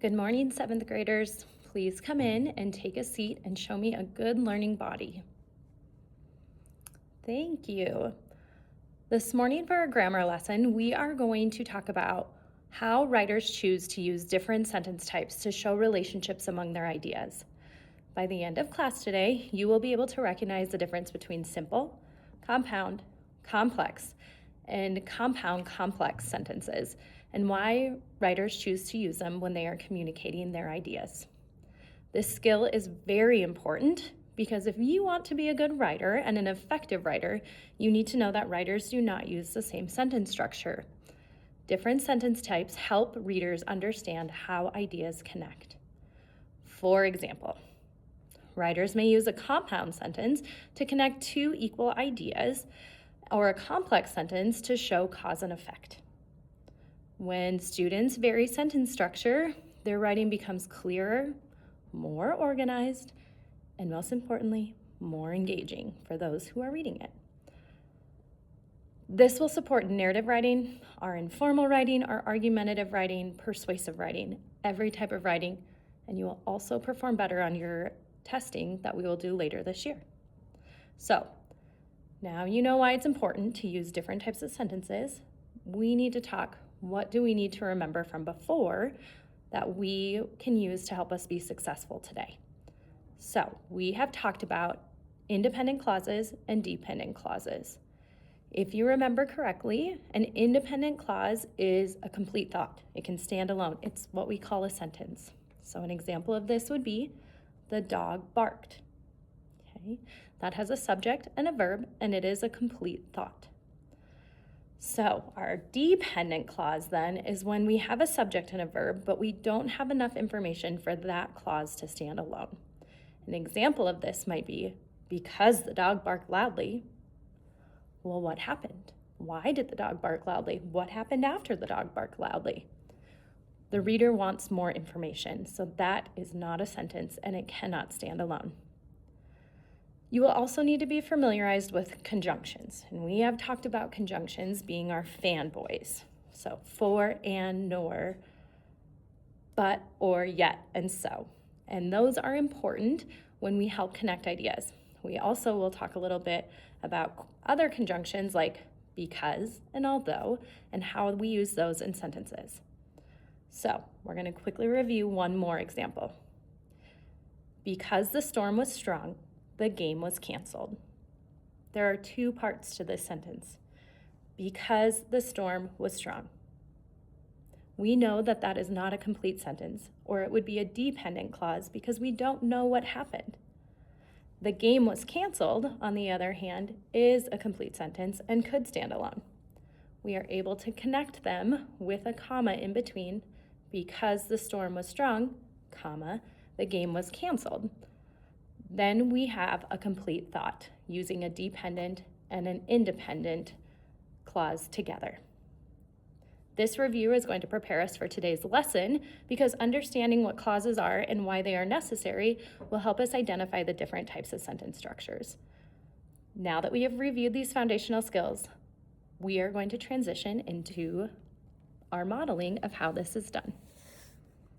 Good morning, seventh graders. Please come in and take a seat and show me a good learning body. Thank you. This morning for our grammar lesson, we are going to talk about how writers choose to use different sentence types to show relationships among their ideas. By the end of class today, you will be able to recognize the difference between simple, compound, complex, and compound complex sentences, and why writers choose to use them when they are communicating their ideas. This skill is very important because if you want to be a good writer and an effective writer, you need to know that writers do not use the same sentence structure. Different sentence types help readers understand how ideas connect. For example, writers may use a compound sentence to connect two equal ideas, or a complex sentence to show cause and effect. When students vary sentence structure, their writing becomes clearer, more organized, and most importantly, more engaging for those who are reading it. This will support narrative writing, our informal writing, our argumentative writing, persuasive writing, every type of writing, and you will also perform better on your testing that we will do later this year. So, now you know why it's important to use different types of sentences. We need to talk, what do we need to remember from before that we can use to help us be successful today? So, we have talked about independent clauses and dependent clauses. If you remember correctly, an independent clause is a complete thought. It can stand alone. It's what we call a sentence. So an example of this would be, the dog barked. Okay, that has a subject and a verb, and it is a complete thought. So our dependent clause then is when we have a subject and a verb, but we don't have enough information for that clause to stand alone. An example of this might be, because the dog barked loudly. Well, what happened? Why did the dog bark loudly? What happened after the dog barked loudly? The reader wants more information, so that is not a sentence and it cannot stand alone. You will also need to be familiarized with conjunctions, and we have talked about conjunctions being our fanboys. So for, and, nor, but, or, yet, and so. And those are important when we help connect ideas. We also will talk a little bit about other conjunctions like because and although, and how we use those in sentences. So we're going to quickly review one more example. Because the storm was strong, the game was canceled. There are two parts to this sentence. Because the storm was strong. We know that that is not a complete sentence, or it would be a dependent clause because we don't know what happened. The game was canceled, on the other hand, is a complete sentence and could stand alone. We are able to connect them with a comma in between. Because the storm was strong, comma, the game was canceled. Then we have a complete thought using a dependent and an independent clause together. This review is going to prepare us for today's lesson because understanding what clauses are and why they are necessary will help us identify the different types of sentence structures. Now that we have reviewed these foundational skills, we are going to transition into our modeling of how this is done.